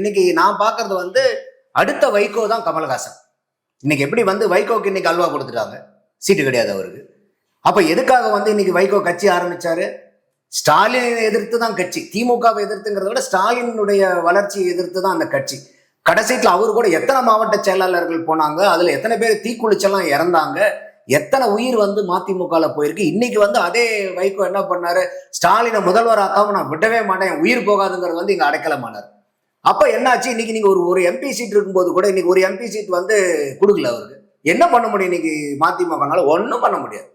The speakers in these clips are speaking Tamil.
இன்னைக்கு நான் பாக்குறது அடுத்த வைகோ தான் கமல்ஹாசன். இன்னைக்கு எப்படி வைகோக்கு இன்னைக்கு அல்வா கொடுத்துட்டாங்க, சீட்டு கிடையாது அவருக்கு. அப்ப எதுக்காக இன்னைக்கு வைகோ கட்சி ஆரம்பிச்சாரு? ஸ்டாலினை எதிர்த்து தான் கட்சி. திமுகவை எதிர்த்துங்கிறத விட ஸ்டாலினுடைய வளர்ச்சியை எதிர்த்து தான் அந்த கட்சி. கடைசியில் அவரு கூட எத்தனை மாவட்ட செயலாளர்கள் போனாங்க, அதுல எத்தனை பேர் தீக்குளிச்செல்லாம் இறந்தாங்க, எத்தனை உயிர் மதிமுகல போயிருக்கு. இன்னைக்கு அதே வைகோ என்ன பண்ணாரு, ஸ்டாலினை முதல்வர் ஆக்காம நான் விடவே மாட்டேன், உயிர் போகாதுங்கிறது இங்க அடைக்கலமானார். அப்ப என்னாச்சு, இன்னைக்கு நீங்க ஒரு எம்பி சீட் இருக்கும்போது கூட இன்னைக்கு ஒரு எம்பி சீட் கொடுக்கல அவருக்கு. என்ன பண்ண முடியும் இன்னைக்கு மதிமுகனால? ஒன்னும் பண்ண முடியாது.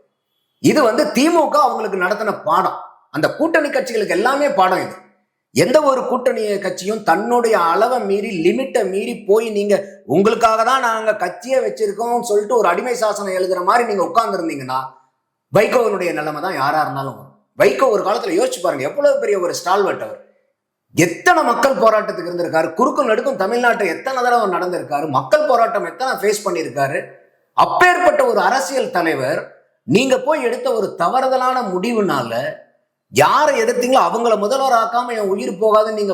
இது திமுக அவங்களுக்கு நடத்தின பாடம். அந்த கூட்டணி கட்சிகளுக்கு எல்லாமே பாடம் இது. எந்த ஒரு கூட்டணி கட்சியும் தன்னுடைய அளவை மீறி, லிமிட்டை மீறி போய் நீங்க உங்களுக்காக தான் நாங்க கட்சியை வச்சிருக்கோம் சொல்லிட்டு ஒரு அடிமை சாசனம் எழுதுற மாதிரி நீங்க உட்கார்ந்து இருந்தீங்கன்னா வைகோவனுடைய நிலைமை தான் யாரா இருந்தாலும் வரும். வைகோ ஒரு காலத்துல யோசிச்சு பாருங்க, எவ்வளவு பெரிய ஒரு ஸ்டால்வர்ட் அவர். எத்தனை மக்கள் போராட்டத்துக்கு இருந்திருக்காரு, குறுக்கும் நடுக்கும் தமிழ்நாட்டை எத்தனை தடவை நடந்திருக்காரு, மக்கள் போராட்டம் எத்தனை ஃபேஸ் பண்ணியிருக்காரு. அப்பேற்பட்ட ஒரு அரசியல் தலைவர் நீங்க போய் எடுத்த ஒரு தவறுதலான முடிவுனால யாரை எதிர்த்தீங்களோ அவங்கள முதல்வர் ஆக்காம என் உயிர் போகாதுன்னு நீங்க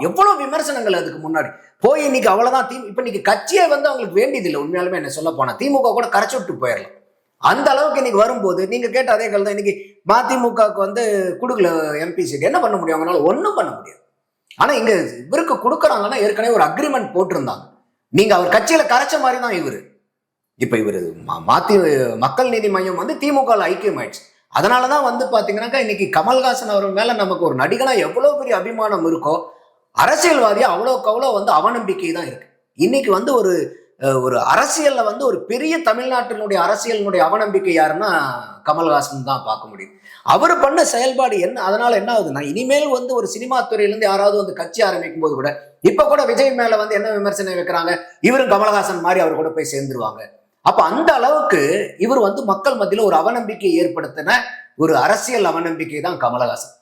எவ்வளவு விமர்சனங்கள் அதுக்கு முன்னாடி போய் இன்னைக்கு அவ்வளவுதான். இப்ப இன்னைக்கு கட்சியே அவங்களுக்கு வேண்டியதில்லை. உண்மையாலுமே என்ன சொல்ல போனா திமுக கூட கரைச்சு விட்டு போயிடலாம். அந்த அளவுக்கு இன்னைக்கு வரும்போது நீங்க கேட்ட அதே கல் தான். இன்னைக்கு மதிமுகவுக்கு கொடுக்கல எம்பி சீட், என்ன பண்ண முடியும் அவங்களால? ஒன்னும் பண்ண முடியாது. ஆனா இங்க இவருக்கு கொடுக்குறாங்கன்னா ஏற்கனவே ஒரு அக்ரிமெண்ட் போட்டிருந்தாங்க. நீங்க அவர் கட்சியில கரைச்ச மாதிரி தான் இவரு. இப்ப இவரு மக்கள் நீதி மையம் திமுக ஐக்கியம் ஆயிடுச்சு. அதனாலதான் பாத்தீங்கன்னாக்கா இன்னைக்கு கமல்ஹாசன் அவர் மேல நமக்கு ஒரு நடிகனா எவ்வளவு பெரிய அபிமானம் இருக்கோ, அரசியல்வாதியா அவ்வளவுக்கு அவ்வளவு அவநம்பிக்கை தான் இருக்கு. இன்னைக்கு ஒரு அரசியல்ல ஒரு பெரிய தமிழ்நாட்டினுடைய அரசியலினுடைய அவநம்பிக்கை யாருன்னா கமல்ஹாசன் தான் பார்க்க முடியும். அவர் பண்ண செயல்பாடு என்ன, அதனால என்ன ஆகுதுன்னா இனிமேல் ஒரு சினிமா துறையிலிருந்து யாராவது கட்சி ஆரம்பிக்கும் போது கூட இப்ப கூட விஜய் மேல என்ன விமர்சனம் வைக்கிறாங்க, இவரும் கமல்ஹாசன் மாதிரி அவர் கூட போய் சேர்ந்துருவாங்க. அப்ப அந்த அளவுக்கு இவர் மக்கள் மத்தியில ஒரு அவநம்பிக்கையை ஏற்படுத்தின ஒரு அரசியல் அவநம்பிக்கை தான் கமல்ஹாசன்.